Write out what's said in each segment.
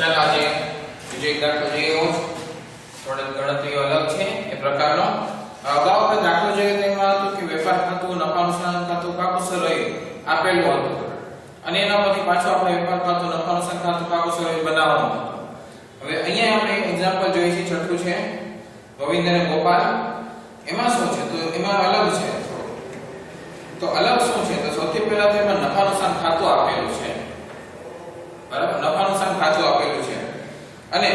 ચાલો આજે બીજો એક દાખલો જોઈએ. થોડી ગણતરીઓ અલગ છે એ પ્રકારનો. અગાઉ આપણે દાખલો જોયો તેમાં હતું કે વેપાર ખાતું, નફા નુકસાન ખાતું, કાકુશળ આપેલું હતું અને એના પછી પાછો આપણે વેપાર ખાતું, નફા નુકસાન ખાતું, કાકુશળ બનાવવાનું હતું. હવે અહીંયા આપણે એક્ઝામ્પલ જોઈએ છે, છઠ્ઠું છે ગોવિંદ અને ગોપાલ. એમાં શું છે? તો એમાં અલગ છે. તો અલગ શું છે? તો સૌથી પહેલા તો એમાં નફા નુકસાન ખાતું આપેલું છે. બરાબર, નફા નુકસાન ખાતું આપેલું છે અને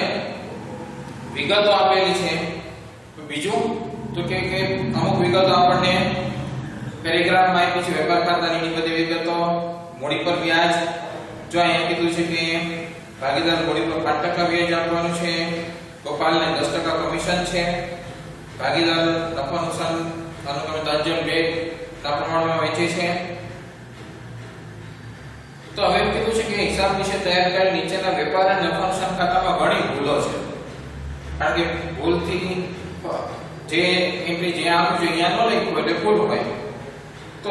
વિગતો આપેલી છે. બીજું તો કે અમુક વિગતો આપણને પેરેગ્રાફમાં આપી છે. વેપાર ખાતાની બધી વિગતો, મૂડી પર વ્યાજ. જો અહીંયા કીધું છે કે ભાગીદાર મૂડી પર 5% વ્યાજ આપવાનું છે. ગોપાલને 10% કમિશન છે. ભાગીદાર નફા નુકસાન અનુક્રમે 3 જણ 2 ના પ્રમાણમાં વહેંચે છે. તો હવે કીધું છે કે હિસાબ નીચે તૈયાર કરેલ નીચેના વેપાર અને નફા નુકસાન ખાતામાં ઘણી ભૂલો છે. કારણ કે ભૂલથી જે એન્ટ્રી જે આપ્યું છે અહીંયા ન લખ્યું એટલે ભૂલ હોય. તો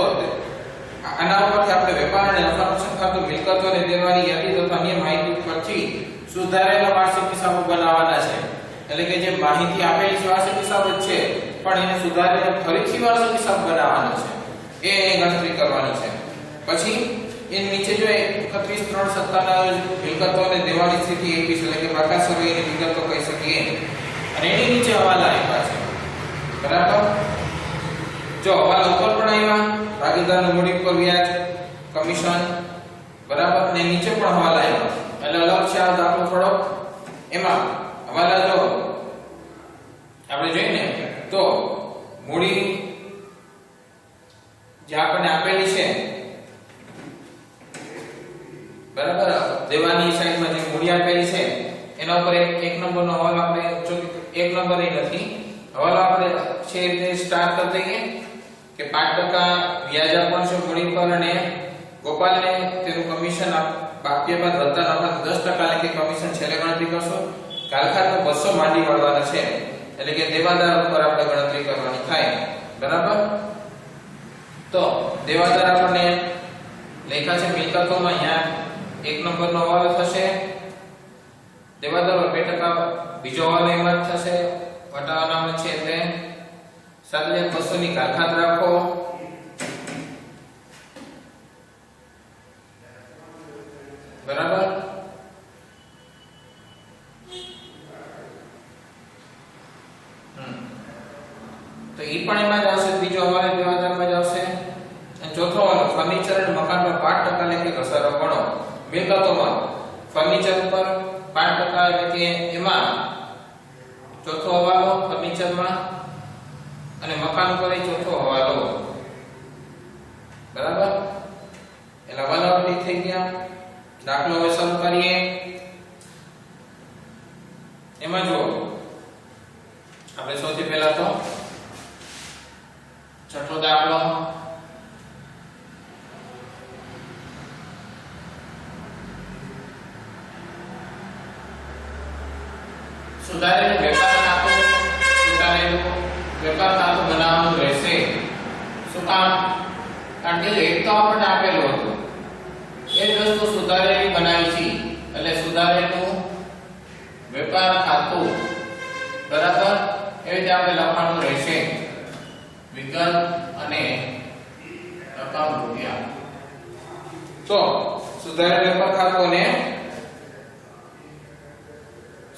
આના ઉપરથી આપણે વેપાર અને નફા નુકસાન ખાતું, મિલકતો અને દેવાની યાદી તથા અન્ય માહિતી પરથી સુધારેલા વાર્ષિક હિસાબો બનાવવાના છે. એટલે કે જે માહિતી આપેલી છે વાર્ષિક હિસાબ જ છે, પણ એને સુધારીને ફરીથી વાર્ષિક હિસાબ બનાવવાનો છે. એ ગણતરી કરવાની છે. પછી એની નીચે જો 31/3/17 ના મિલકતો અને દેવાની સ્થિતિ 21 એટલે કે પાકા સર્વેની વિગતો કહી શકીએ. અને એની નીચે હવાલા આપ્યા છે. બરાબર, જો હવાલા ઉપર પણ આવ્યા, ભાગીદારના મૂડી પર વ્યાજ, કમિશન, બરાબર, અને નીચે પણ હવાલા આવ્યા. એટલે અલગ છે આ દાખલો થોડો. એમાં હવાલા જો આપણે જોઈએ ને તો મૂડી જે આપણને આપેલી છે, બરાબર, દેવાની સાઈડમાં જે મૂડી આપેલી છે એના ઉપર એક નંબરનો હવાલો આપણે જો એક નંબર એ નથી હવાલો આપણે છે રીતે સ્ટાર્ટ કરી દઈએ કે 5% વ્યાજ આપવાનું છે મૂડી પર અને ગોપાલને તેનું કમિશન આપ્યા બાદ વધતા નફા 10% લેખે કમિશન છેલ્લે ગણતરી કરશો. કાલખાતનો 200 માંડી વાળવાના છે એટલે કે દેવાદાર ઉપર આપણે ગણતરી કરવાની થાય. બરાબર, તો દેવાદાર આપણને લેખા છે મિલકતોમાં. અહીંયા એક નંબરનો હવાલો થશે દેવાદાર 2%, બીજો હવાલો એમાં જ થશે વટાવાના છે એટલે 7,200 ની કાલખાત રાખો. બરાબર, તો ઈ પણ એમાં જ આવશે. બીજો હવાલો દેવાદારમાં જ આવશે. અને ચોથો હવાલો ફર્નિચર અને મકાન પર 5% લેખે ઘસારો ગણો. મિલકતોમાં ફર્નિચર પર 5% એટલે કે એમાં ચોથો હવાલો ફર્નિચરમાં અને મકાન પર ચોથો હવાલો. બરાબર, એટલે હવાલો આપણી થઈ ગયા. દાખલો હવે શરૂ કરીએ. એમાં જો આપણે સૌથી પહેલા તો છઠ્ઠો દાખલો. સુધારેલું વેપાર ખાતું બનાવવાનું રહેશે. શું કામ? કારણ કે એક તો આપણને આપેલું હતું, એ જ વસ્તુ સુધારેલી બનાવી છે એટલે સુધારેલું વેપાર ખાતું. બરાબર, એ રીતે આપણે લખવાનું રહેશે વિગત અને રકમ રૂપિયા. તો સુધારેલું વેપાર ખાતું અને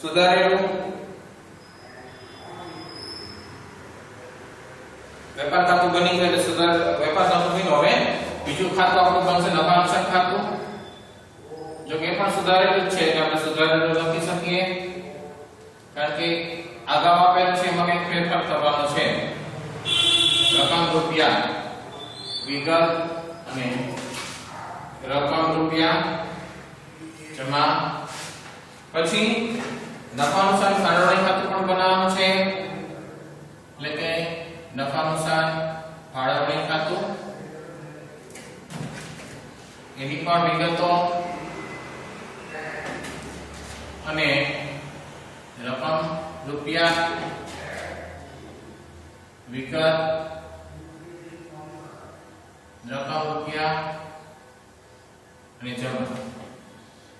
સુધારેલું વેપાર ખાતું બની ગયું એટલે સુધાર વેપાર ખાતું બન્યું. હવે બીજું ખાતું આપણું બનશે નફા નુકસાન ખાતું. જો કે પણ સુધારેલું છે એટલે આપણે સુધારેલું લખી શકીએ કારણ કે અગાઉ આપેલું છે એમાં કંઈક ફેરફાર કરવાનો છે. રકમ રૂપિયા વિગત અને રકમ રૂપિયા જમા. પછી નફા નુકસાન ફાળવણી ખાતું પણ બનાવવાનું છે એટલે કે નફા નુકસાન ફાળવણી ખાતું, એની પણ વિગતો અને રકમ રૂપિયા વિગત રકમ રૂપિયા અને જમા.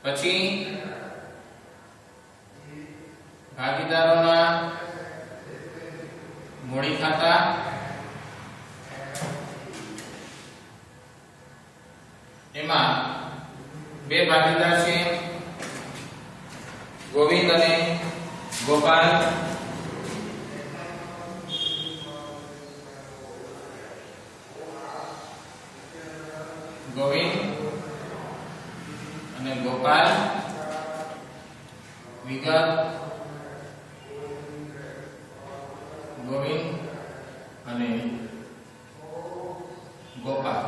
પછી ભાગીદારોના મૂડી ખાતા એમાં બે ભાગીદાર છે ગોવિંદ અને ગોપાલ. ગોવિંદ અને ગોપાલ. વિગત ગોવિંદ અને ગોપાલ.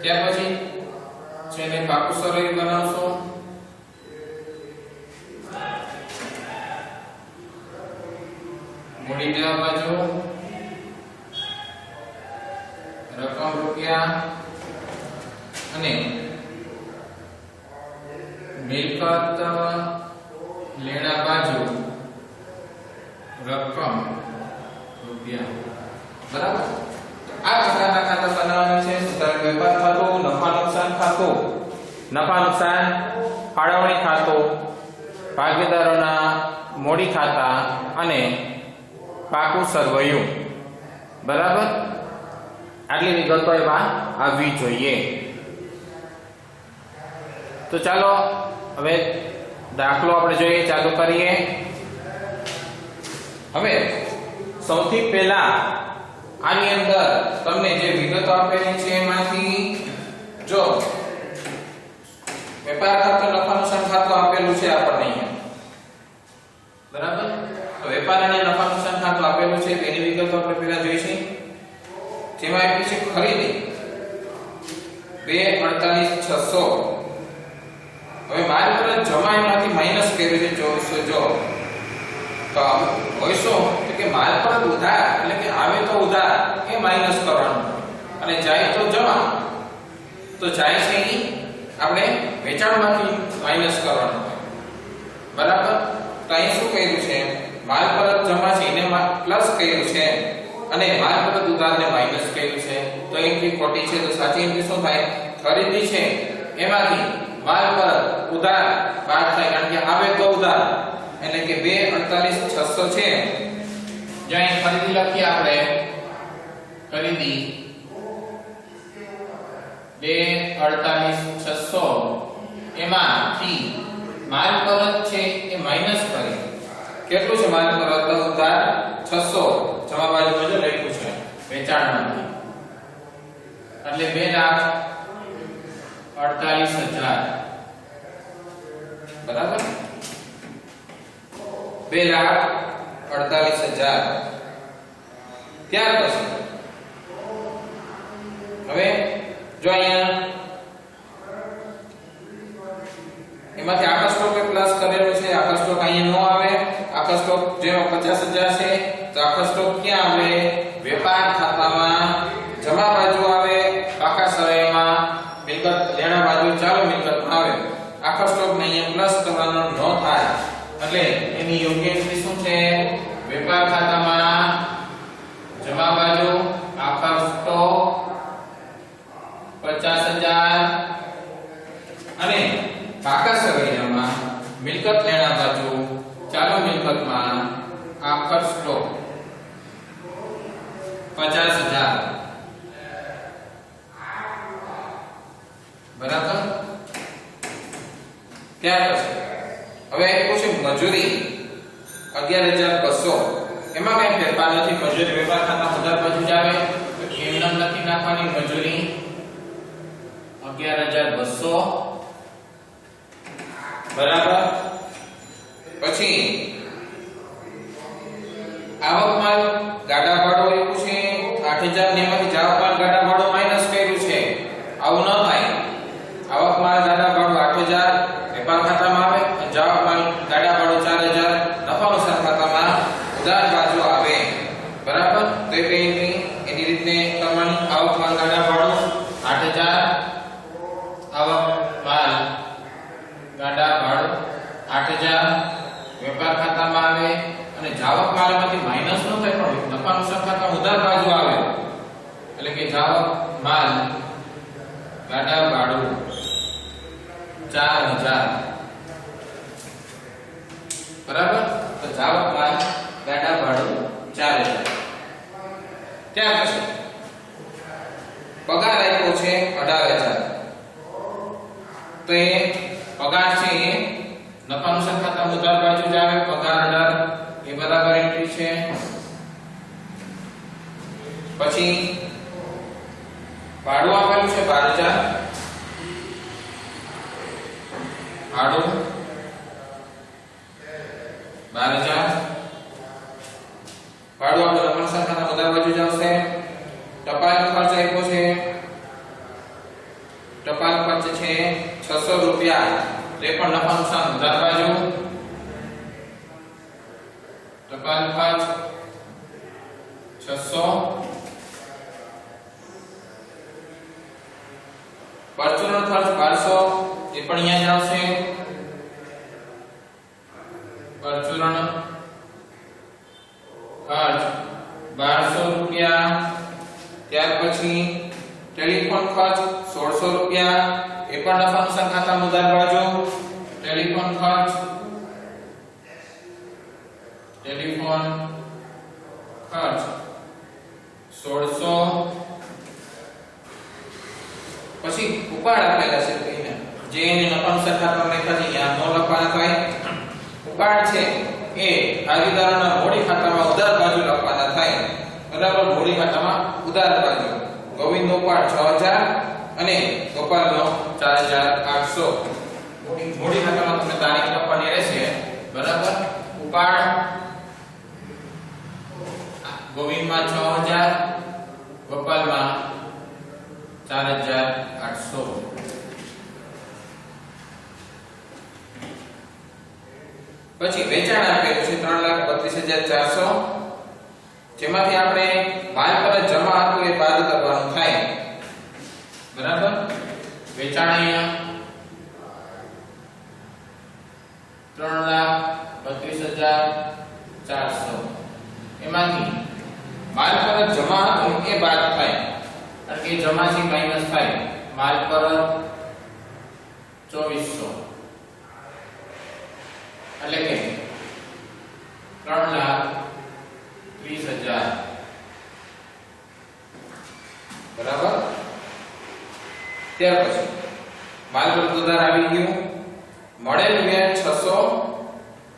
ત્યાર પછી છે ને પાકું સરળ બનાવશો. મૂડી દેવા બાજુ રકમ રૂપિયા અને મિલકત લેણા બાજુ રકમ રૂપિયા. બરાબર. આ પ્રકારના ખાતા બનાવવાના છે. સુધારક વેપાર ખાતું, નફા નુકસાન ખાતું, નફા નુકસાન ફાળવણી ખાતું, ભાગીદારોના મૂડી ખાતા અને પાકું સરવૈયું. બરાબર. આટલી વિગતો એમાં આવવી જોઈએ. તો ચાલો હવે દાખલો આપણે જોઈએ, ચાલુ કરીએ. હવે સૌથી પહેલા આની અંદર તમને જે વિગતો આપેલી છે એમાંથી જો વેપાર ખાતું, નફા નુકસાન ખાતું આપેલું છે આપણને અહીંયા. બરાબર. તો વેપાર અને નફા નુકસાન ખાતું આપેલું છે તેની વિગતો આપણે પહેલા જોઈશું. જેમાં આપી છે ખરીદી 2,48,600. હવે માલ પર જમા એમાંથી માઈનસ કર્યું છે 2400. જો તો હોય શું કે માલ પર ઉધાર એટલે કે આવે તો ઉધાર એ માઈનસ કરવાનું અને જાય તો જમા. તો જાય છે એ આપણે વેચાણમાંથી માઈનસ કરવાનું. બરાબર. તો અહીં શું કર્યું છે? માલ પર જમા છે એને પ્લસ કર્યું છે અને માલ પર ઉધારને માઈનસ કર્યું છે. તો એન્ટ્રી ખોટી છે. તો સાચી એન્ટ્રી શું થાય? ખરીદી છે એમાંથી માલ પર ઉધાર બાદ થાય, કારણ કે આવે તો ઉધાર એટલે કે 2,48,600 છે. જો અહીં ખરીદી લખીએ આપણે, ખરીદી 2,48,600 એમાંથી માલ પર છે એ માઈનસ કરી. કેટલું છે માલ પર? ઉધાર 600. જમા બાજુમાં જો લખ્યું છે વેચાણમાંથી એટલે 2,48,000. બરાબર. 2,48,000. ત્યાર પછી હવે જો અહીંયા એમાંથી આખા સ્ટોક પ્લસ કરેલું છે. આખા સ્ટોક અહીંયા નો આવે. આખા સ્ટોક જેમાં 50,000 છે તો આખા સ્ટોક ક્યાં આવે? વેપાર ખાતામાં જમા બાજુ આવે, પાકા સરવૈયામાં મિલકત લેણા બાજુ ચાલુ મિલકતમાં આવે. આખા સ્ટોક ને અહીંયા પ્લસ કરવાનો ન થાય એટલે એની યોગ્ય એન્ટ્રી શું છે? વેપાર ખાતામાં જમા બાજુ આખા સ્ટોક 50,000 અને પાકા સરવૈયામાં મિલકત લેણા બાજુ ચાલુ મિલકતમાં આખા સ્ટોક 50,000. બરાબર. ત્યાર પછી હવે આપ્યું છે મજૂરી 11,200. એમાં કઈ ફેરફાર નથી. મજૂરી વેપાર ખાતા ઉધાર બાજુ જ આવે તો એમ નામ લખી નાખવાની. મજૂરી 11,200. બરાબર. પછી આવક માલ ગાડા ભાડું આપ્યું છે 8,000 ને એમાંથી જાવક માલ ગાડા ભાડું માઈનસ કર્યું છે. આવું ન થાય. આવક માલ ગાડા ભાડું 8,000 વેપાર ખાતામાં આવે, જાવક માલ ગાડા ભાડું 4,000 નફા નુકસાન ખાતામાં ઉધાર બાજુ આવે. બરાબર. તો એ કઈ એની રીતે કરવાની. આવક માલ ગાડા ભાડું 8,000, આવક માલ ગાડા ભાડું 8,000 વેપાર ખાતામાં આવે અને જાવક માલમાંથી માઈનસ ન થાય પણ નફા નુકસાન ખાતામાં ઉધાર બાજુ આવે એટલે કે જાવક માલ ગાડા ભાડું 4,000. બરાબર. તો જાવકમાં ગાડા ભાડું 4000. ત્યાર પછી પગાર આપ્યો છે 18000. તો એ પગાર છે એ નફા નુકસાન ખાતા ઉધાર બાજુ જ આવે. પગાર 18 એ બરાબર એન્ટ્રી છે. પછી ભાડું આપેલું છે 12000. ભાડું 12000. ભાડું આપણે નફા નુકસાન ખાતા ઉધાર બાજુ જ આવશે. ટપાલ ખર્ચ આપ્યો છે. ટપાલ ખર્ચ છે 600 રૂપિયા. તે પણ નફા નુકસાન ઉધાર બાજુ. ટપાલ ખર્ચ 600. પરચુરણ ખર્ચ 1200 એ પણ અહીંયા જ આવશે. પરચુરણ ખર્ચ 1200 રૂપિયા. ત્યાર પછી ટેલિફોન ખર્ચ 1600 રૂપિયા. એ પણ નફા નુકસાન ખાતા ઉધાર બાજુ. ટેલિફોન ખર્ચ ખર્ચ 1600. પછી ઉપાડ આપેલા છે કઈને જે એને નફા નુકસાન ખાતામાં લખ્યા છે અહીંયા નો લખવાના થાય. ઉપાડ છે એ ભાગીદારોના મૂડી ખાતામાં ઉધાર બાજુ લખવાના થાય. બરાબર. મૂડી ખાતામાં ઉધાર બાજુ. ગોવિંદનો ઉપાડ 6000 અને ગોપાલનો 4800. મૂડી ખાતામાં તમને તારીખ લખવાની રહેશે. બરાબર. ઉપાડ ગોવિંદમાં 6000, ગોપાલમાં 4800. પછી વેચાણ આપેલું છે 3,32,400. જેમાંથી આપણે માલ પર જમા હતું એ બાદ કરવાનું થાય. બરાબર. વેચાણ અહીંયા 3,32,400. એમાંથી માલ પર જમા હતું એ બાદ થાય. કારણ કે જમાથી માઈનસ થાય. માલ પર 2400 એટલે કે 3,30,000. બરાબર. ત્યાર પછી માલ પર ઉધાર આવી ગયું. મળેલ વ્યાજ 600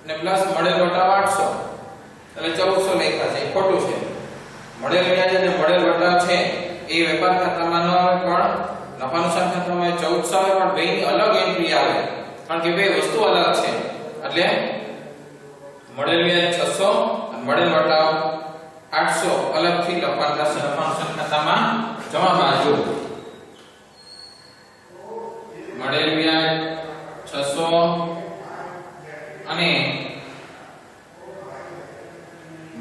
ને પ્લસ મળેલ વટાવ 800 એટલે 1400 લખ્યા છે. ખોટું છે. મળેલ વ્યાજ અને મળેલ વટાવ છે એ વેપાર ખાતામાં ન આવે પણ નફા નુકસાન ખાતામાં 1400 આવે. પણ બેની અલગ એન્ટ્રી આવે કારણ કે બે વસ્તુ અલગ છે. એટલે મળેલ વ્યાજ 600 અને મળેલ વટાવ 800 અલગથી લખવાના થશે નફા નુકસાન ખાતામાં જમા બાજુ. મળેલ વ્યાજ 600 અને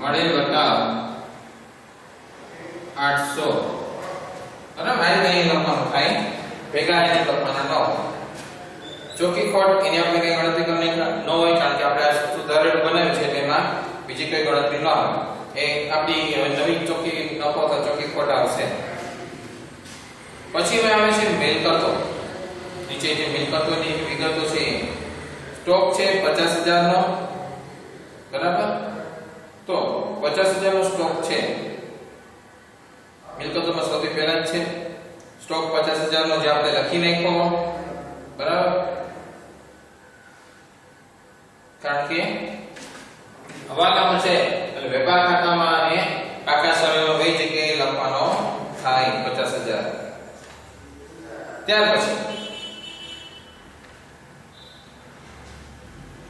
મળેલ વટાવ 800. બરાબર. આ રીતે લખવાનું થાય. ભેગા એને લખવાના ન હોય. ચોકી ખોટ એની આપણે કઈ ગણતરી કરવાની ન હોય કારણ કે આપણે આ સુધારેલું બનાવ્યું છે તેમાં બીજી કઈ ગણતરી ન આવે. એ આપણી નવી ચોકી નફો તો ચોકી ખોટ આવશે. પછી આવે છે મિલકતો. નીચે જે મિલકતોની વિગતો છે. સ્ટોક છે 50000 નો. બરાબર. તો 50000 નો સ્ટોક છે. મિલકતોમાં સૌથી પહેલા જ છે સ્ટોક 50000 નો જે આપણે લખી નાખ્યો. બરાબર. કારણ કે હવાલામાં છે એટલે વેપાર ખાતામાં અને પાકા સમયમાં બે જગ્યાએ લખવાનો થાય 50000. ત્યાર પછી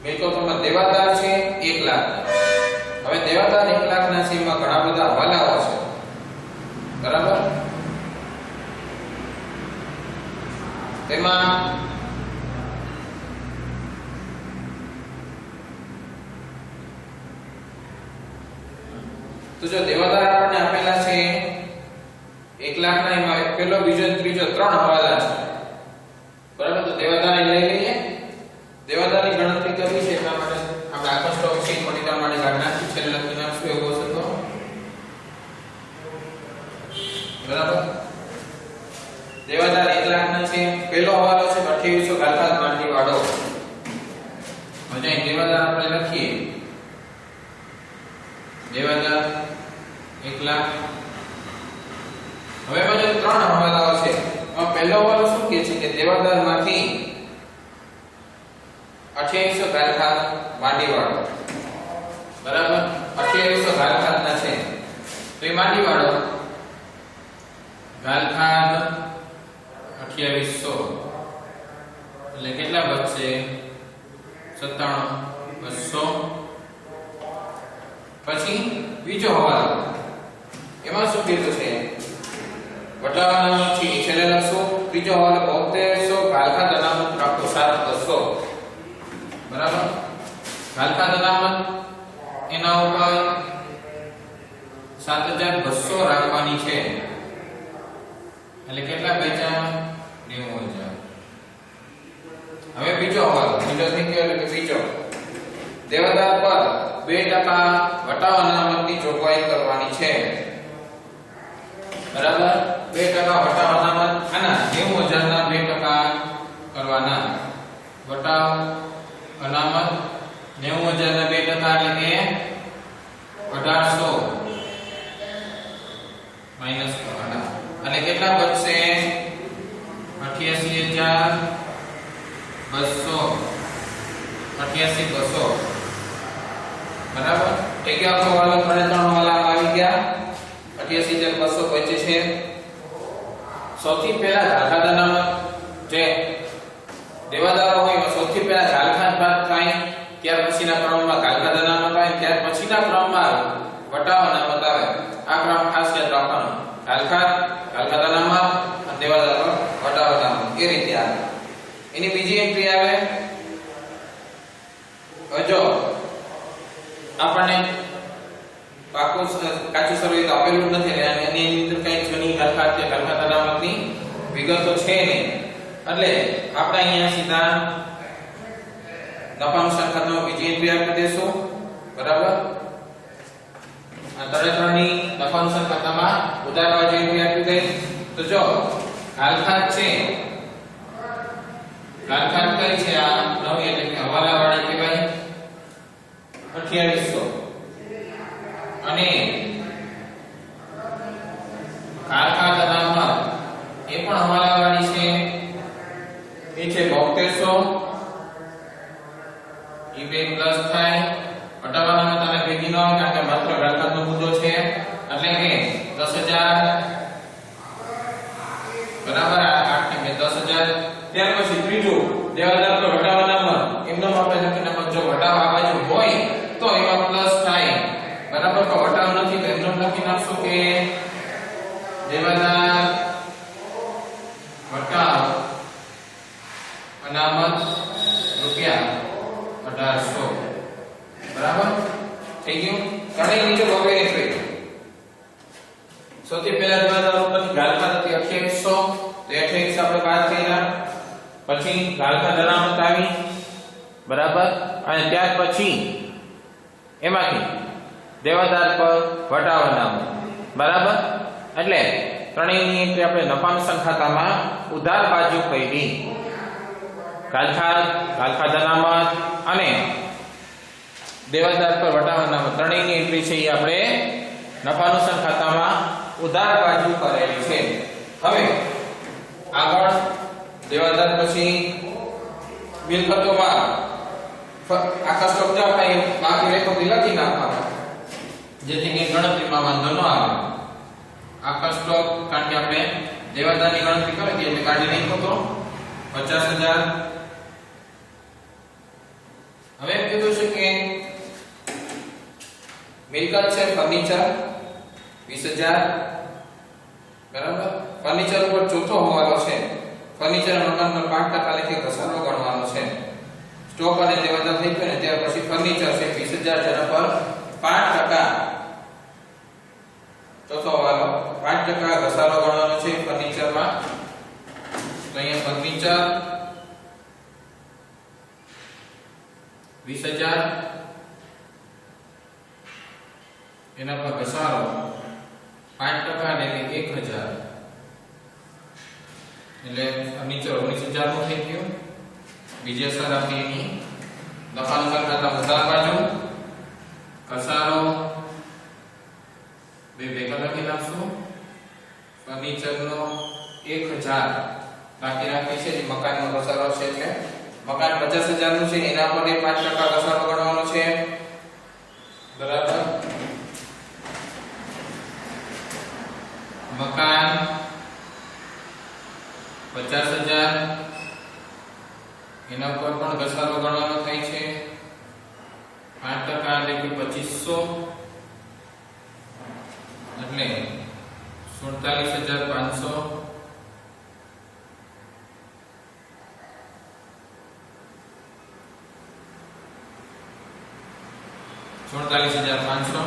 મિલકતોમાં દેવાદાર છે 1 લાખ. હવે દેવાદાર 1 લાખના છે એમાં ઘણા બધા હવાલાઓ છે. બરાબર. તેમાં તો જો દેવાદાર આપણને આપેલા છે 1 લાખના એમાં પહેલો બીજો ત્રીજો 3 હવાલા છે. બરાબર. તો દેવાદાર લઈ લઈએ. દેવાદારની ગણતરી કરવી છે એટલા માટે આપણે આખો સ્ટોક શીટ મોનિટર માટે કાઢી નાખી છે. લખી નાખશું એવો છે તો. બરાબર. દેવાદાર 1 લાખના છે. પહેલો હવાલો છે 2800 ગાલભાત માંડવી વાળો. મજા દેવાદાર આપણે લખીએ દેવાદાર 1 લાખ. હવે મજા ત્રણ હવાલાઓ છે. પહેલો હવાલો શું કહે છે કે દેવાદારમાંથી 2800 ગાલખાત માંડીવાળો, બરાબર 2800 ગાલખાતના છે તો એ માંડીવાળો ગાલખાત 2800 એટલે કેટલા બચશે 97200. પછી બીજો હવાલો એમાં શું કીધું છે વટાવાના થી છેલ્લે લખશો. ત્રીજો હવાલો 7200 ગાલખાત અનામત રાખો 7200, બરાબર. ગાલખાત અનામત એના ઉપર 7200 રાખવાની છે એટલે કેટલા બેચા 90000. હવે બીજો હવાલો બીજો થઈ ગયો એટલે કે બીજો દેવાદાર પર 2% વટાવ અનામતની જોગવાઈ કરવાની છે, બરાબર. 2% વટાવ અનામત આના 90000 ના 2% કરવાના. વટાવ અનામત 90000 ના 2% એટલે કે 1800 માઈનસ કરવાના અને કેટલા બચશે 88200 88200, બરાબર. એક આખો વાલો ત્રણ વાલા આવી ગયા 88200 બચે છે. સૌથી પહેલા ગાલખાત અનામત જે દેવાદારો હોય સૌથી પહેલા ગાલખાત બાદ થાય, ત્યાર પછીના ક્રમમાં ગાલખાત અનામત આવે, ત્યાર પછીના ક્રમમાં વટાવ અનામત આવે. આ ક્રમ ખાસ યાદ રાખવાનો. ગાલખાત અનામત અને દેવાદારો વટાવ અનામત એ રીતે આવે. એની બીજી એન્ટ્રી આવે જો આપણને પાકું કાચું સર્વે આપેલું નથી અને એની અંદર કઈ જૂની ગાલખાત કે ગાલખાત અનામતની વિગતો છે નહીં એટલે આપણે અહીંયા સીધા નફા નુકસાન ખાતામાં બીજી એન્ટ્રી આપી દેશું, બરાબર. આ ત્રણેયની નફા નુકસાન ખાતામાં ઉધાર બાજુ એન્ટ્રી આપી દઈ તો જો ગાલખાત છે, ગાલખાત કઈ છે આ નવી એટલે કે હવાલાવાળી કહેવાય 2800 અને ગાલખાત અનામત એ પણ હવાલાવાળી છે એ છે 7200. એ બે પ્લસ થાય વટાવાના તારે ભેગી ન આવે કારણ કે માત્ર ગાલખાતનો મુદ્દો છે એટલે કે 10000, બરાબર. 8 ને 10000. ત્યાર પછી ત્રીજું દેવાદાર તો વટાવાનામાં એમનો આપણે લખીને જો વટાવ આ બાજુ હોય તો એમાં પ્લસ થાય, બરાબર. તો વટાવ નથી તો એમનો લખી નાખશું કે દેવાદાર વટાવ અનામત રૂપિયા 1800, બરાબર. થઈ ગયું. ત્રણેય નીચે બબે એન્ટ્રી. સૌથી પહેલા દેવાદાર ઉપરની ગાલખાત હતી 2800 તો 2800 આપણે બાદ કર્યા. પછી ગાલખાત અનામત આવી, બરાબર. અને ત્યાર પછી એમાંથી દેવાદાર પર વટાવ અનામત, બરાબર. એટલે ત્રણેયની એન્ટ્રી આપણે નફા નુકસાન ખાતામાં ઉધાર બાજુ કરી. ગાલખાત અનામત અને દેવાદાર પર વટાવ અનામત ત્રણેયની એન્ટ્રી છે એ આપણે નફા નુકસાન ખાતામાં ઉધાર બાજુ કરેલી છે. હવે આગળ દેવાદાર પછી મિલકતોમાં આખા સ્ટોક જો આપણે બાકી રેખો લખી નાખવાનો જેથી કે ગણતરીમાં વાંધો ન આવે. આખા સ્ટોક કારણ કે આપણે દેવાદારની ગણતરી કરી હતી એટલે કાઢી નાખ્યો તો 50000. હવે એમ કીધું છે કે મિલકત છે ફર્નિચર 20000, બરાબર. ફર્નિચર ઉપર ચોથો હવાલો છે ફર્નિચર મકાન પર 5% લેખે ઘસારો ગણવાનો છે. સ્ટોક અને દેવાદાર થઈ ગયો ને ત્યાર પછી ફર્નિચર છે 20000 જેના પર 5% ચોથો હવાલો 5% ઘસારો ગણવાનો છે ફર્નિચરમાં. તો અહીંયા ફર્નિચર 20000 એના પર ઘસારો 5% એટલે 1000 એટલે ફર્નિચર 19000 નું થઈ ગયું. બીજી અસર આપી એની નફા નુકસાન ખાતામાં ઉધાર બાજુ ઘસારો બે ભેગા લખી નાખશું. ફર્નિચરનો 1000 બાકી રાખી છે, જે મકાનનો ઘસારો છે એટલે મકાન 50000 નું છે, એના પર 5% ઘસારો ગણવાનો છે. બરાબર. મકાન 50000 એના પર પણ ઘસારો ગણવાનો થાય છે. 5% એટલે કે 2500 એટલે 47500 44500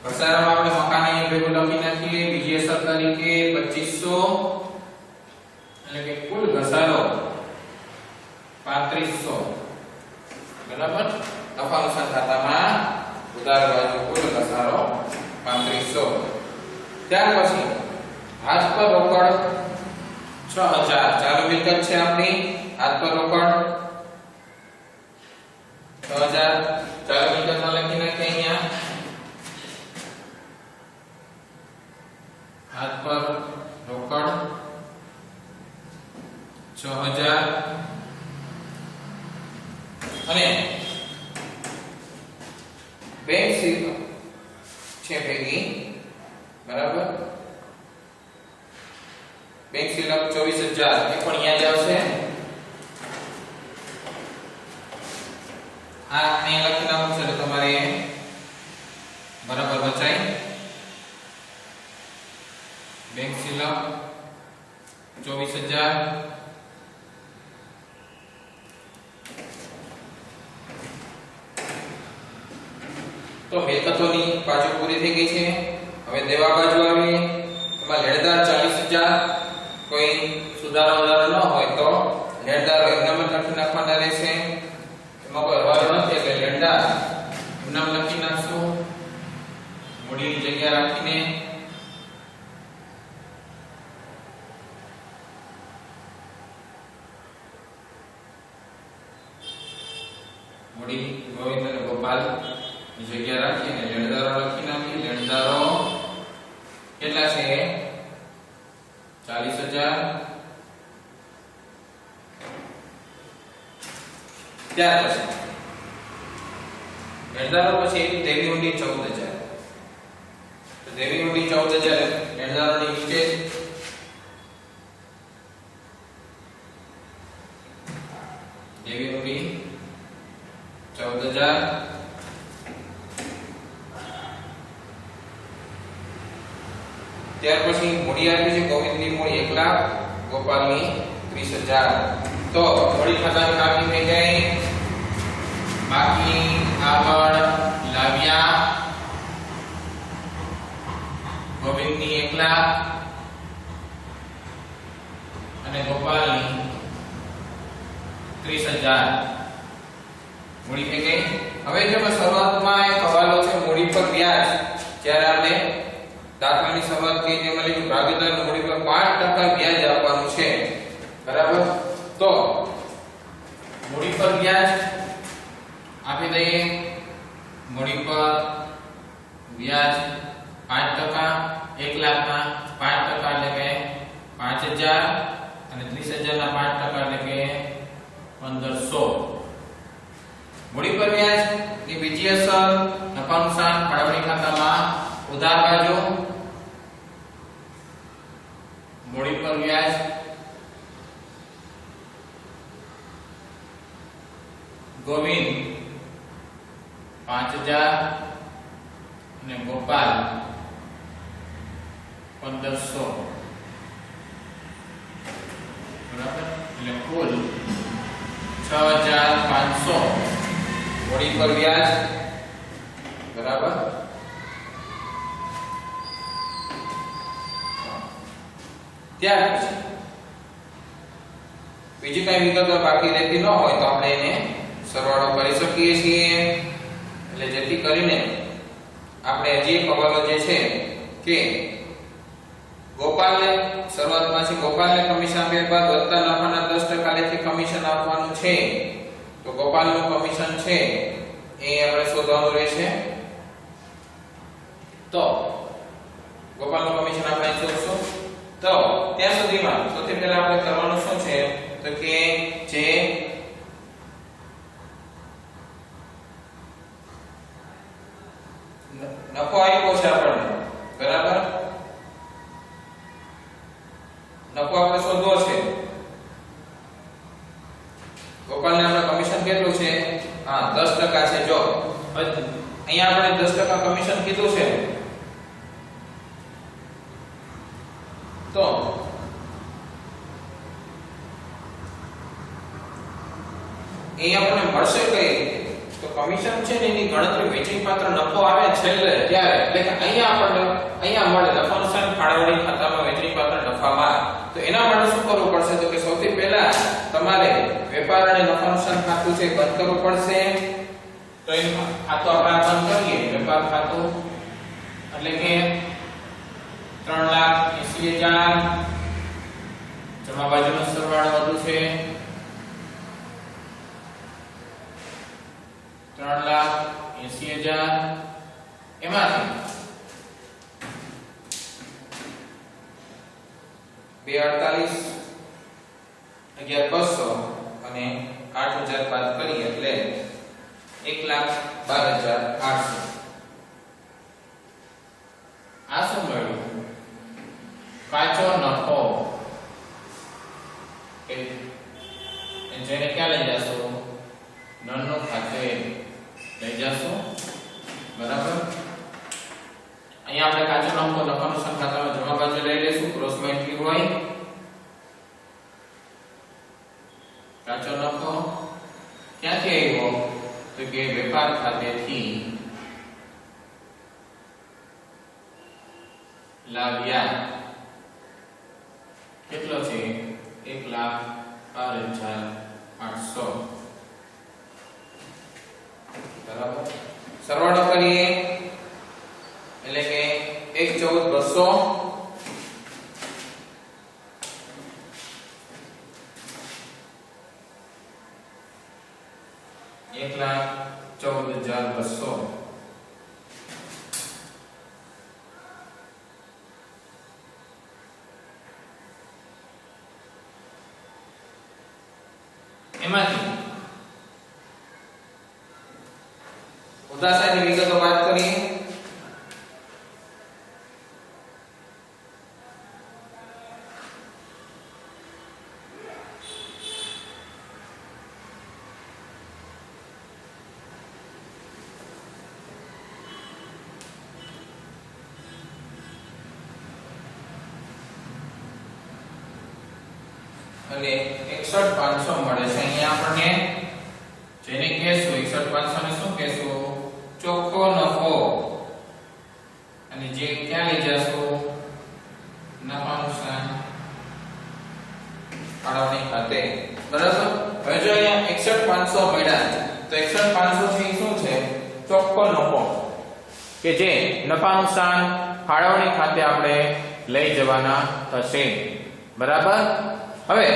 ઘસારામાં આપણે મકાન અહીં ભેગું લખી નાખીએ. બીજી અસર તરીકે 2500 એટલે કે કુલ ઘસારો 3500. બરાબર. નફા નુકસાન ખાતામાં ઉધાર બાજુ કુલ ઘસારો 3500. ત્યાર પછી હાથ પર રોકડ 6000 ચાલુ મિલકત છે આપણી. હાથ પર રોકડ 6000 ચાલુ મિલકતમાં લખી નાખીએ અહીંયા. હાથ પર રોકડ 6000 અને બેંક સીલ છે ભેગી. બરાબર. બેંક સીલ 24000 એ પણ અહીંયા જ આવશે. આ અહીં લખી નાખું છે એટલે તમારે બરાબર બચાય. બેંક સીલ 24000 તો મિલકતોની બાજુ પૂરી થઈ ગઈ છે. હવે દેવા બાજુ આવી. એમાં લેણદાર 40000. કોઈ સુધારો વધારો ન હોય તો લેણદારો એમનામ લખી નાખવાના રહેશે. એમાં કોઈ હવાલો નથી એટલે લેણદાર એમનામ લખી નાખશું મૂડીની જગ્યા રાખીને. મૂડી ગોવિંદ અને ગોપાલ ની જગ્યા રાખીને લેણદારો લખી નાખી. લેણદારો કેટલા છે? 40000. ત્યાર પછી લેણદારો પછી દેવી ઊંડી 14000. તો દેવી ઊંડી 14000 લેણદારોની નીચે દેવી ઊંડી 14000. ત્યાર પછી મૂડી આપી છે ગોવિંદની મૂડી 1 લાખ, ગોપાલની 30000. તો મૂડી ખાતાની બાકી થઈ ગઈ. બાકી આગળ લાવ્યા ગોવિંદની 1 લાખ અને ગોપાલની 30000 મૂડી થઈ ગઈ. હવે જેમાં શરૂઆતમાં એક હવાલો છે મૂડી પર વ્યાજ. જ્યારે આપણે દાખલાની શરૂઆત કરી જેમાં લખ્યું ભાગીદારની મૂડી પર 5% વ્યાજ આપવાનું છે. બરાબર. તો મૂડી પર વ્યાજ આપી દઈએ. મૂડી પર વ્યાજ 5%. 1 લાખના 5% એટલે કે 5000 અને 30000 ના 5% એટલે કે 1500. મૂડી પર વ્યાજ ની બીજી અસર નફા નુકસાન ફાળવણી ખાતામાં ઉધાર બાજુ મૂડી પર વ્યાજ ગોવિંદ 5000 અને ગોપાલ 1500. બરાબર. એટલે કુલ 6500 મૂડી પર વ્યાજ. બરાબર. ત્યાર પછી બીજી કઈ વિગતો બાકી રહેતી ન હોય તો આપણે એને સરવાળો કરી શકીએ છીએ. એટલે જેથી કરીને આપણે હજી એક હવાલો જે છે કે ગોપાલને શરૂઆતમાં છે ગોપાલને કમિશન આપ્યા બાદ વધતા નફાના 10% લેખે કમિશન આપવાનું છે. તો ગોપાલનું કમિશન છે એ આપણે શોધવાનું રહેશે. તો ગોપાલનું કમિશન આપણે શોધશું. તો ત્યાં સુધીમાં સૌથી પહેલા આપણે કરવાનું શું છે તો કે જે નફો આપ્યો છે આપણને, બરાબર, નફો આપણે શોધવો છે. ગોપાલને આપણે કમિશન કેટલું છે? હા, 10% છે. જો અહીંયા આપણે 10% કમિશન કીધું છે, તો અહીંયા આપણને મળશે કઈ તો કમિશન છે ને એની ગણતરી વેચી પાત્ર નફો આવે છેલ્લે ત્યારે, એટલે કે અહીંયા મળે નફા નુકસાન ફાળવણી ખાતામાં વેચી પાત્ર નફામાં. તો એના માટે શું કરવું પડશે તો કે સૌથી પહેલા તમારે વેપાર અને નફા નુકસાન ખાતું છે બંધ કરવું પડશે. તો એ ખાતું આપણે બંધ કરીએ, વેપાર ખાતું, એટલે કે 3,80,000 જમા બાજુનો સરવાળો વધુ છે 3,80,000, એમાંથી 2,48, 11,200 અને 8,000 બાદ કરીએ એટલે 1,12,800. આ શું મળ્યું? કાચો નફો, કે જેને ક્યાં લઈ જશો? નનનું ખાતે લઈ જશો, બરાબર. અહીંયા આપણે કાચો નફો નફા નુકસાન ખાતામાં જમા બાજુ લઈ લેશું, ક્રોસમાં એન્ટ્રી હોય. કાચો નફો ક્યાંથી આવ્યો તો કે વેપાર ખાતેથી લાવ્યા. કેટલો છે? 1,12,800, બરાબર. સરવાળો કરીએ એટલે કે 1,14,200 1,14,200. એમાંથી ઉદાસની વિગતો વાત કરીએ. અને 61,500 મળે છે. અહીંયા આપણને જેને કહેશું 61,500 ને શું કહેશું? ચોખ્ખો નફો. અને જે ક્યાં લઈ જશું? નફા નુકસાન ફાળવણી ખાતે, બરાબર. હવે જો અહીંયા 61,500 મળ્યા તો 61,500 છે શું છે? ચોખ્ખો નફો, કે જે નફા નુકસાન ફાળવણી ખાતે આપણે લઈ જવાના થશે, બરાબર. હવે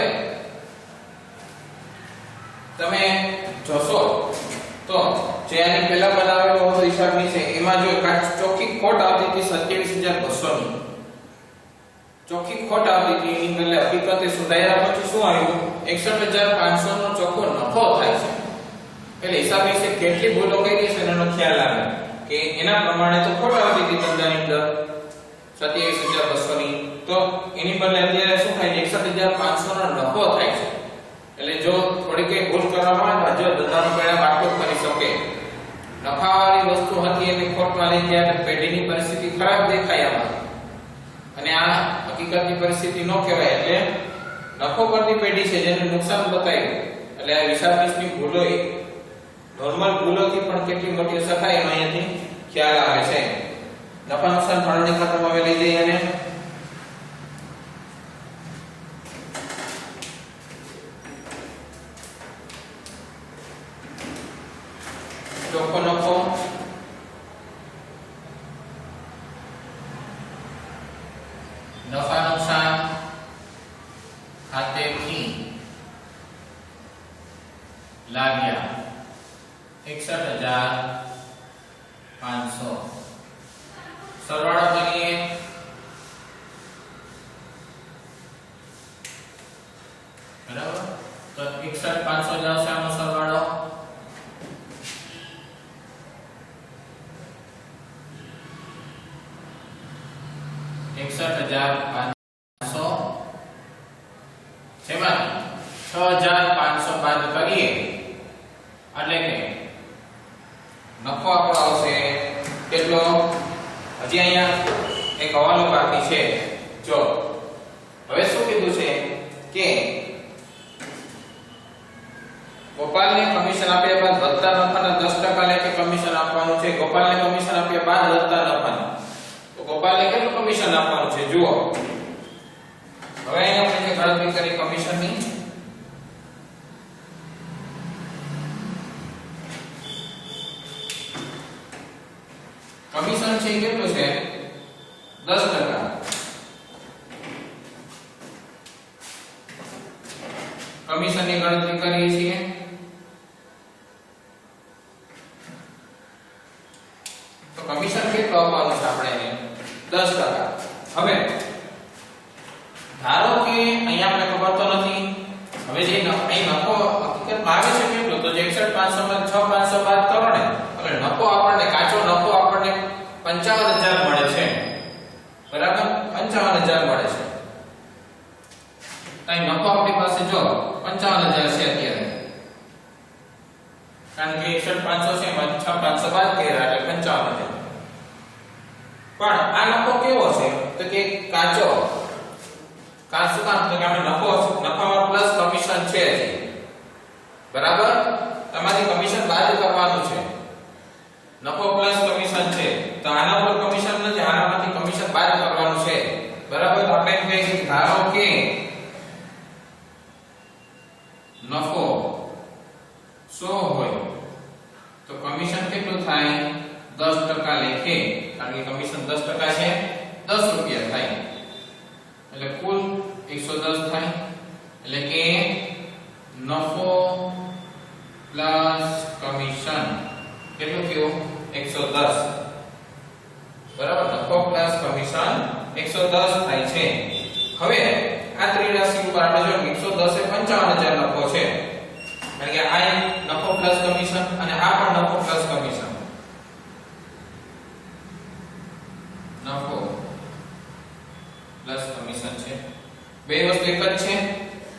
તમે જોશો તો જે આની પહેલા બનાવેલો હતો હિસાબની છે એમાં જો ચોખ્ખી ખોટ આવતી હતી 27,200 ની ચોખ્ખી ખોટ આવતી હતી, એની બદલે હકીકતે સુધાર્યા પછી શું આવ્યું? 61,500 નો ચોખ્ખો નફો થાય છે. એટલે હિસાબની છે કેટલી ભૂલો કરી છે એનો ખ્યાલ આવે કે એના પ્રમાણે તો ખોટ આવતી હતી ધંધાની અંદર 27,200 ની, તો એની બદલે અત્યારે શું થાય છે? 61,500 નો નફો થાય છે. એટલે જો થોડી કઈ ભૂલ કરવામાં આવે તો ધંધાનો પરિણામ આટલું કરી શકે. નફાવાળી વસ્તુ હતી એને ખોટમાં લઈ ગયા એટલે પેઢીની પરિસ્થિતિ ખરાબ દેખાય આમાં, અને આ હકીકતની પરિસ્થિતિ ન કહેવાય. એટલે નફો કરતી પેઢી છે જેને નુકસાન બતાવ્યું. એટલે આ હિસાબની ભૂલો નોર્મલ ભૂલોથી પણ કેટલી મોટી અસર થાય એનો અહીંયાથી ખ્યાલ આવે છે. નફા નુકસાન ફાળવણી ખાતામાં હવે લઈ જઈએ અને ચોખ્ખો નફો, નફા નુકસાન ખાતેથી લાગ્યા 61,500 સરવાળો કરીએ બરાબર તો 61,500 જશે આનો સરવાળો જેમાંથી 6,500 બાદ કરીએ એટલે કે નફો આપણો આવશે કેટલો હજી અહીંયા એક હવાલો બાકી છે જો હવે શું કીધું છે કે ગોપાલને કમિશન આપ્યા બાદ વધતા નફાના 10% લેખે કમિશન આપવાનું છે ગોપાલને કમિશન આપ્યા બાદ વધતા નફાના તો ગોપાલને કેટલું કમિશન આપવાનું છે જુઓ હવે અહીંયા આપણે ગણતરી કરી કમિશનની કમિશન છે કેટલું છે 10% કમિશનની ગણતરી કરીએ છીએ તો કમિશન કેટલું આપવાનું છે આપણે 10% હવે ધારો કે અહીંયા આપણે ખબર તો નથી હવે જે અહીં નફો હકીકતમાં આવે છે કેટલો તો જે 61,500 માં 6,500 બાદ કરો ને એટલે નફો આપણને કાચો નફો આપણને 55,000 મળે છે બરાબર 55,000 મળે છે અહીં નફો આપણી પાસે જો 55,000 છે અત્યારે કારણ કે 61,500 છે એમાં 6,500 બાદ કર્યા એટલે 55,000 પણ આ નફો કેવો છે તો કે કાચો શું કામ તો કે આપણે નફામાં પ્લસ કમિશન છે બરાબર તમારી કમિશન બાદ કરવાનું છે નફો પ્લસ કમિશન છે તો આના પર કમિશન નથી આનામાંથી કમિશન બાદ કરવાનું છે બરાબર તો આપણે કહીએ કે ધારો કે નફો 100 હોય તો કમિશન કેટલું થાય 10% લેખે કારણ કે કમિશન 10% છે 10 રૂપિયા થાય એટલે કુલ 110 થાય એટલે કે નફો પ્લસ કમિશન કેટલું થયું 110 બરાબર નફો પ્લસ કમિશન 110 થાય છે હવે આ ત્રિરાશિ ઉપર આપણે જો 110 એ 55,000 નફો છે કારણ કે આ નફો પ્લસ કમિશન અને આ પણ નફો પ્લસ કમિશન નફો પ્લસ કમિશન છે બે વસ્તુ એક જ છે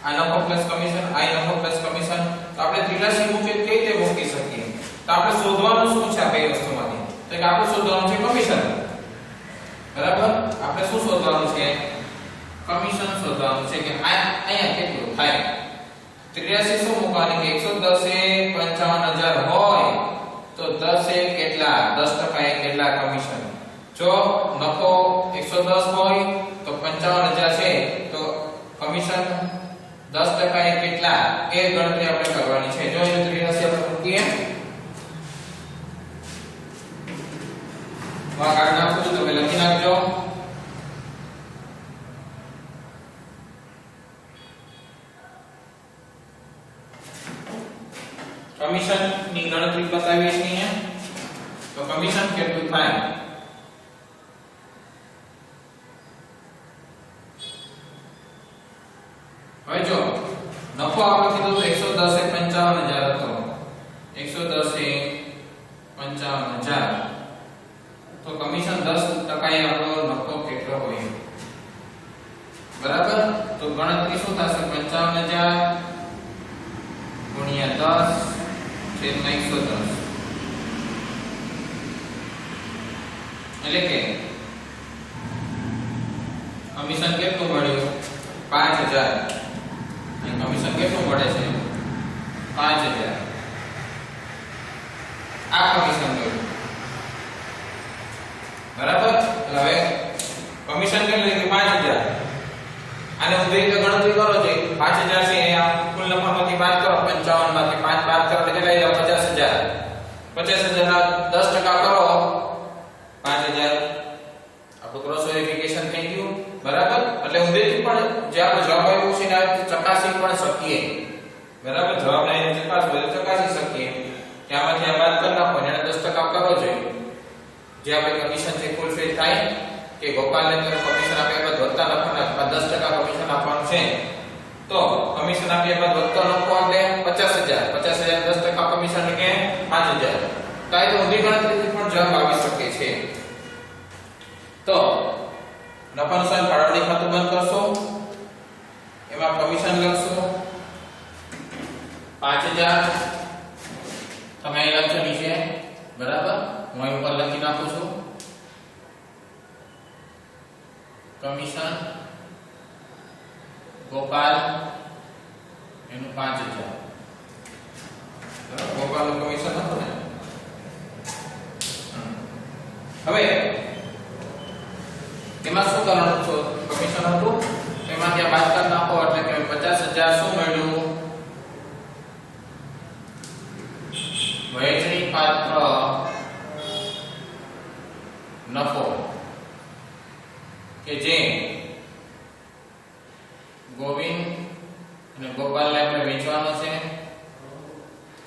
આ નફો પ્લસ કમિશન આ નફો પ્લસ કમિશન તો આપણે ત્રિરાશિ મૂકીએ કઈ રીતે મૂકી શકીએ તો આપણે શોધવાનું શું છે આ બે વસ્તુમાંથી તો કે આપણે શોધવાનું છે કમિશન બરાબર આપણે શું શોધવાનું છે કમિશન શોધવાનું છે કે અહીંયા કેટલું થાય 83 શું મૂકવાની કે 110 એ 55,000 હોય તો 10 એ કેટલા 10% એ કેટલા કમિશન જો નફો 110 હોય તો 55,000 છે તો કમિશન 10% એ કેટલા એ ગણતરી આપણે કરવાની છે જો એ 83 આપણે મૂકીએ આ કાઢી નાખું છું તમે લખી નાખજો કમિશન ની ગણતરી બતાવીએ છીએ તો કમિશન કેટલું થાય હવે જો નફો આપણે કીધું તો 110 એ 55,000 હતો 110 એ 55,000 તો કમિશન 10% એ આપણો નફો કેટલો હોય બરાબર તો ગણતરી શું થશે 55,000 ગુણ્યા 10 છેદમાં 110 એટલે કે કમિશન કેટલું મળ્યું 5,000 અને કમિશન કેટલું મળે છે 5,000 આ કમિશન મળ્યું બરાબર હવે કમિશન કેટલું કે 5,000 આને ઊંધી રીતે ગણતરી કરો જે 5,000 છે એ આ કુલ નફામાંથી બાદ કરો 55 માંથી 5 બાદ કરો એટલે કેટલા આવે 50,000 ના 10% કરો 5,000 આપણું ક્રોસ વેરિફિકેશન થઈ ગયું બરાબર એટલે ઊંધેથી પણ જે આપણો જવાબ આવ્યો છે એને ચકાસી પણ શકીએ બરાબર જવાબને અહીં ચકાસવો તો ચકાસી શકીએ કે આમાંથી આ બાદ કરી નાખો અને 10% કરવો જોઈએ જે આપણે કમિશન છે ફૂલફિલ થાય કે ગોપાલને તો કમિશન આપ્યા બાદ વધતા નફાના 10% કમિશન આપવાનું છે તો કમિશન આપ્યા બાદ વધતો નફો એટલે 50000 10% કમિશન એટલે કે 5000 કાયદો ઊંધી ગણતરીથી પણ જવાબ આવી શકે છે તો નફા નુકસાન ફાળવણી ખાતું બંધ કરશો એમાં કમિશન લખશો 5000 તમે અહીં લખજો નીચે બરાબર હું અહીં ઉપર લખી નાખું છું કમિશન ગોપાલ એનું 5000 ગોપાલનું કમિશન હતું ને હવે એમાં શું કરવાનું છે કમિશન હતું એમાંથી આ બાદ કરી નાખો એટલે કે 50000 શું મળ્યું વહેંચણી પાત્ર નફો કે જે ગોવિંદ અને ગોપાલને આપણે વેચવાનો છે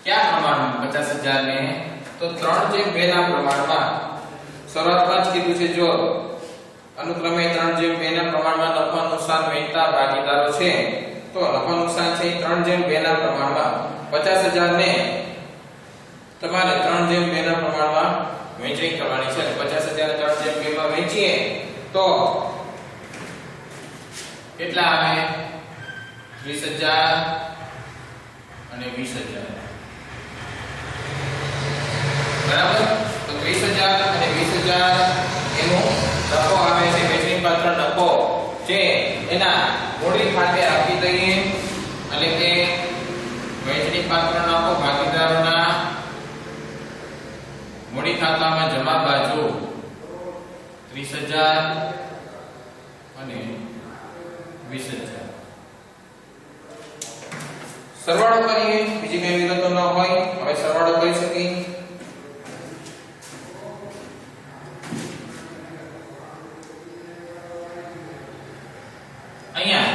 ક્યાં પ્રમાણમાં 50000 ને તો 3/2 ના પ્રમાણમાં શરૂઆતમાં જ કીધું છે જો અનુક્રમે 3/2 ના પ્રમાણમાં નફા નુકસાન વહેંચતા ભાગીદારો છે તો નફા નુકસાન છે 3/2 ના પ્રમાણમાં 50000 ને તમારે 3/2 ના પ્રમાણમાં વહેંચણી કરવાની છે 50000 3/2 માં વહેંચીએ તો કેટલા આવે 20000 અને 20000 બરાબર તો 20000 અને 20000 એનું નફો આવે છે વેચણી પાત્ર નફો જે એના મૂડી ખાતે આપી દઈએ એટલે કે વેચણી પાત્ર નફો ભાગીદારોના મૂડી ખાતામાં જમા બાજુ 30000 અને 20000 સરવાળો કરીએ બીજી કઈ વિગતો ન હોય હવે સરવાળો કરી શકીએ અહીંયા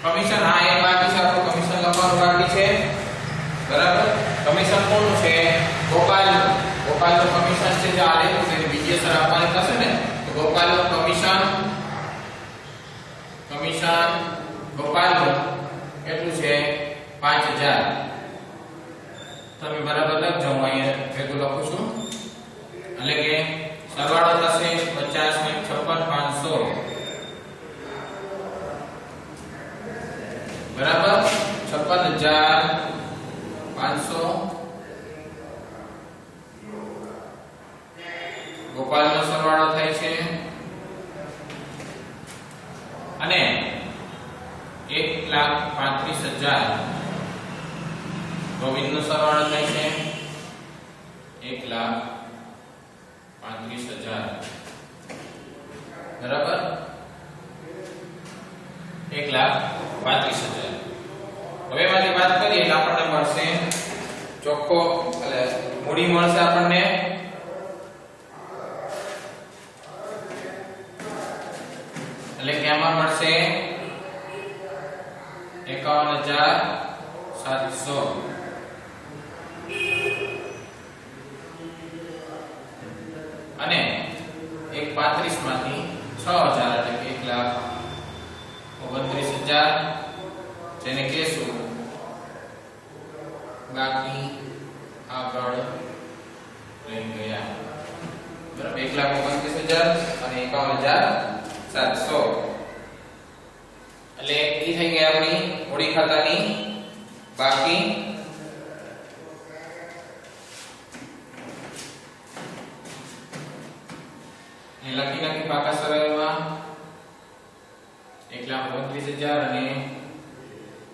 કમિશન આ એક બાકી છે આપણું કમિશન લખવાનું બાકી છે બરાબર કમિશન કોનું છે ગોપાલનું કમિશન છે જે આલેખું છે બીજી અસર આપવાની થશે ને તો ગોપાલનું કમિશન ગોપાલનું કેટલું છે 5000 તમે બરાબર લખજો હું અહીંયા ભેગું લખું છું એટલે કે સરવાળો થશે 50 ને 56 500 બરાબર 56500 ગોપાલનો સરવાળો થાય છે અને 1,35,000 ગોવિંદનો સરવાળો થાય છે 1,35,000 બરાબર 1,35,000 હવે એમાંથી વાત કરીએ એટલે આપણને મળશે ચોખ્ખો એટલે મૂડી મળશે આપણને એટલે કે આમાં મળશે 51,700 અને 1,35 માંથી 6,000 એટલે કે 1,29,000 જેને કહેશું બાકી આગળ લઈ ગયા બરાબર 1,29,000 અને 51,700 એટલે એ થઈ ગઈ આપણી મૂડી ખાતાની બાકી એ લખી નાખી પાકા સરવાળામાં 1,29,000 અને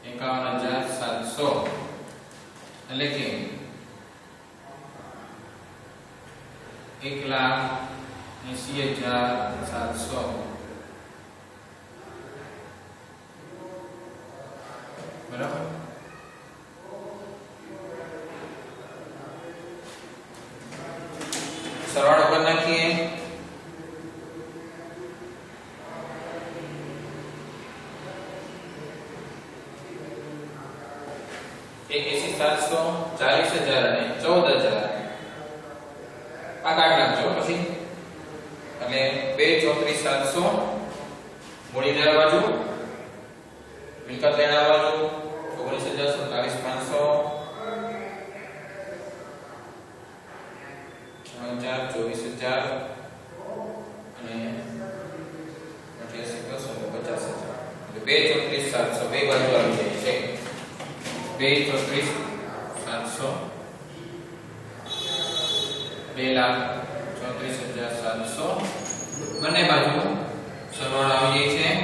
51,700 એટલે કે 1,80,700 બરાબર સરવાળો કરી નાખીએ 81,700 40,000 અને 14,000 આ કાઢી નાખજો પછી એટલે 2,34,700 મૂડી દર બાજુ મિલકત લેણા બાજુ 19,47,500 24,000 અને 88,50,000 2,34,700 બે બાજુ આવી જાય છે 2,34,700 2,34,700 બંને બાજુ સરવાળો આવી જાય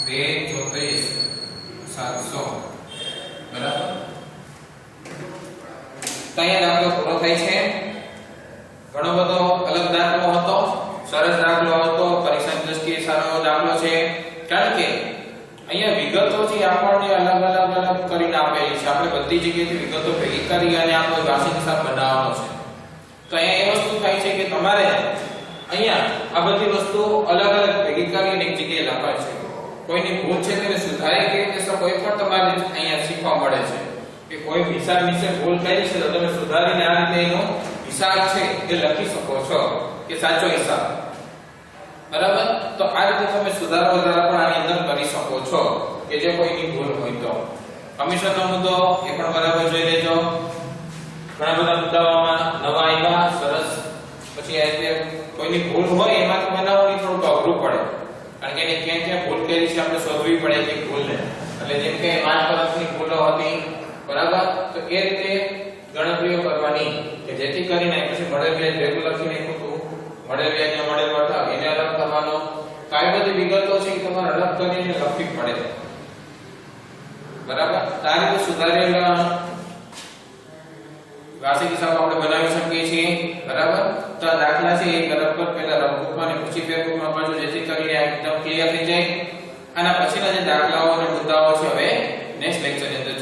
છે 2,34,700 બરાબર. તો અહીંયા દાખલો પૂરો થાય છે. ઘણો બધો અલગ દાખલો હતો, સરસ દાખલો હતો, પરીક્ષાની દ્રષ્ટિએ સારો દાખલો છે કારણ કે અહીંયા વિગતો જે આપણને અલગ કરીને આપેલી છે. આપણે બધી જગ્યાએથી વિગતો ભેગી કરી અને આપણો વાર્ષિક હિસાબ બનાવવાનો છે. તો અહીંયા એ વસ્તુ થાય છે કે તમારે અહીંયા આ બધી વસ્તુ અલગ ભેગી કરીને એક જગ્યાએ લખવાની છે. કોઈની ભૂલ છે તેને સુધારી કેવી રીતે કોઈ પણ તમારે અહીંયા શીખવા મળે છે કે કોઈ હિસાબ વિશે ભૂલ કરી છે તો તમે સુધારીને આ રીતે એનો હિસાબ છે એ લખી શકો છો કે સાચો હિસાબ. બરાબર. તો આ રીતે તમે સુધારો વધારો પણ આની અંદર કરી શકો છો કે જે કોઈની ભૂલ હોય તો. કમિશનનો મુદ્દો એ પણ બરાબર જોઈ લેજો. ઘણા બધા મુદ્દાઓમાં નવા આવ્યા સરસ. પછી આ રીતે કોઈની ભૂલ હોય એમાંથી બનાવવાની થોડું અઘરું પડે કારણ કે એને ક્યાં ભૂલ કરી છે આપણે શોધવી પડે કે ભૂલને. એટલે જેમ કે 5 વર્ષની ભૂલો હતી બરાબર. તો એ રીતે ગણતરીઓ કરવાની કે જેથી કરીને પછી મળેલ વ્યાજ ભેગું લખીને ખોટું મળેલ વ્યાજને મળેલ વળતર એને અલગ કરવાનો. કાઈ બધી વિગતો છે એ તમારે અલગ કરીને લખવી પડે બરાબર. આ રીતે સુધારેલા વાર્ષિક હિસાબ આપણે બનાવી શકીએ છીએ બરાબર. તો આ દાખલા છે એ બરાબર પહેલા રફબુકમાં અને પછી પેપરમાં બાજુ જેથી કરીને એકદમ ક્લિયર થઈ જાય. આના પછીના જે દાખલાઓ અને મુદ્દાઓ છે હવે નેક્સ્ટ લેક્ચરની અંદર